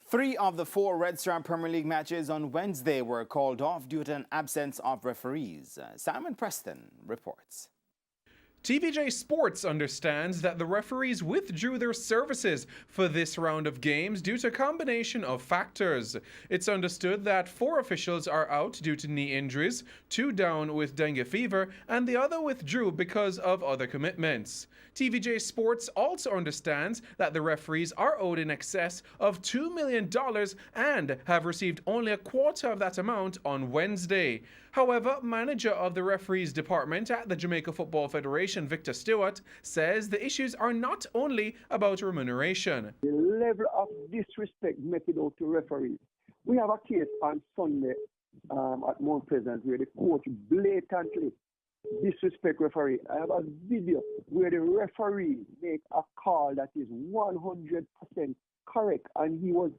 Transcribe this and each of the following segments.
Three of the four Red Star Premier League matches on Wednesday were called off due to an absence of referees. Simon Preston reports. TVJ Sports understands that the referees withdrew their services for this round of games due to a combination of factors. It's understood that 4 officials are out due to knee injuries, 2 down with dengue fever, and the other withdrew because of other commitments. TVJ Sports also understands that the referees are owed in excess of $2 million and have received only a quarter of that amount on Wednesday. However, manager of the referees department at the Jamaica Football Federation, Victor Stewart, says the issues are not only about remuneration. The level of disrespect meted out to referees. We have a case on Sunday at Mount Pleasant where the coach blatantly disrespect referee. I have a video where the referee make a call that is 100% correct and he was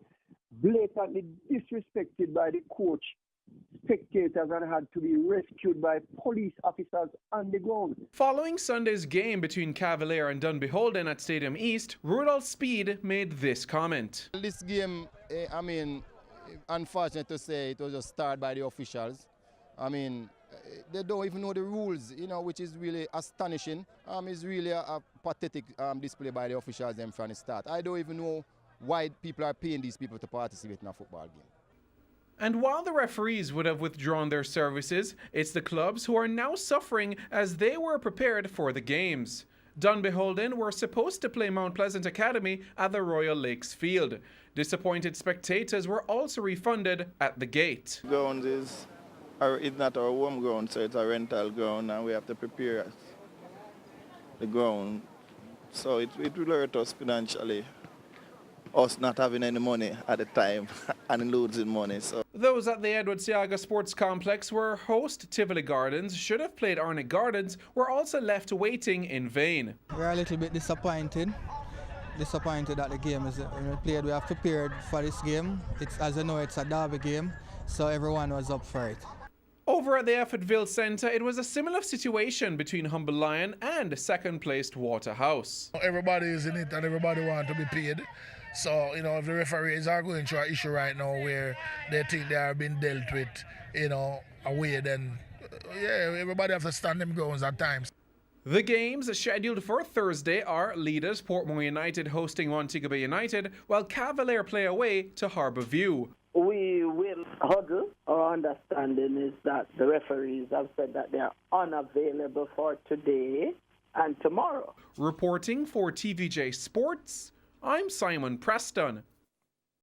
blatantly disrespected by the coach, spectators, and had to be rescued by police officers on the ground. Following Sunday's game between Cavalier and Dunbeholden at Stadium East, Rudolph Speed made this comment. This game, unfortunate to say, it was just started by the officials. They don't even know the rules, which is really astonishing. It's really a pathetic display by the officials from the start. I don't even know why people are paying these people to participate in a football game. And while the referees would have withdrawn their services, it's the clubs who are now suffering as they were prepared for the games. Dunbeholden were supposed to play Mount Pleasant Academy at the Royal Lakes Field. Disappointed spectators were also refunded at the gate. Ground is not our home ground, so it's a rental ground, and we have to prepare the ground. So it will hurt us financially, us not having any money at the time and losing money. So those at the Edward Seaga Sports Complex, where host Tivoli Gardens should have played Arnott Gardens, were also left waiting in vain. We're a little bit disappointed that the game is played. We have prepared for this game. As you know, it's a derby game, so everyone was up for it. Over at the Effortville Centre, it was a similar situation between Humble Lion and second-placed Waterhouse. Everybody is in it and everybody wants to be paid. So, if the referees are going through an issue right now where they think they are being dealt with, away, then, everybody has to stand them grounds at times. The games scheduled for Thursday are leaders Portmore United hosting Montego Bay United, while Cavalier play away to Harbour View. We will huddle. Our understanding is that the referees have said that they are unavailable for today and tomorrow. Reporting for TVJ Sports, I'm Simon Preston.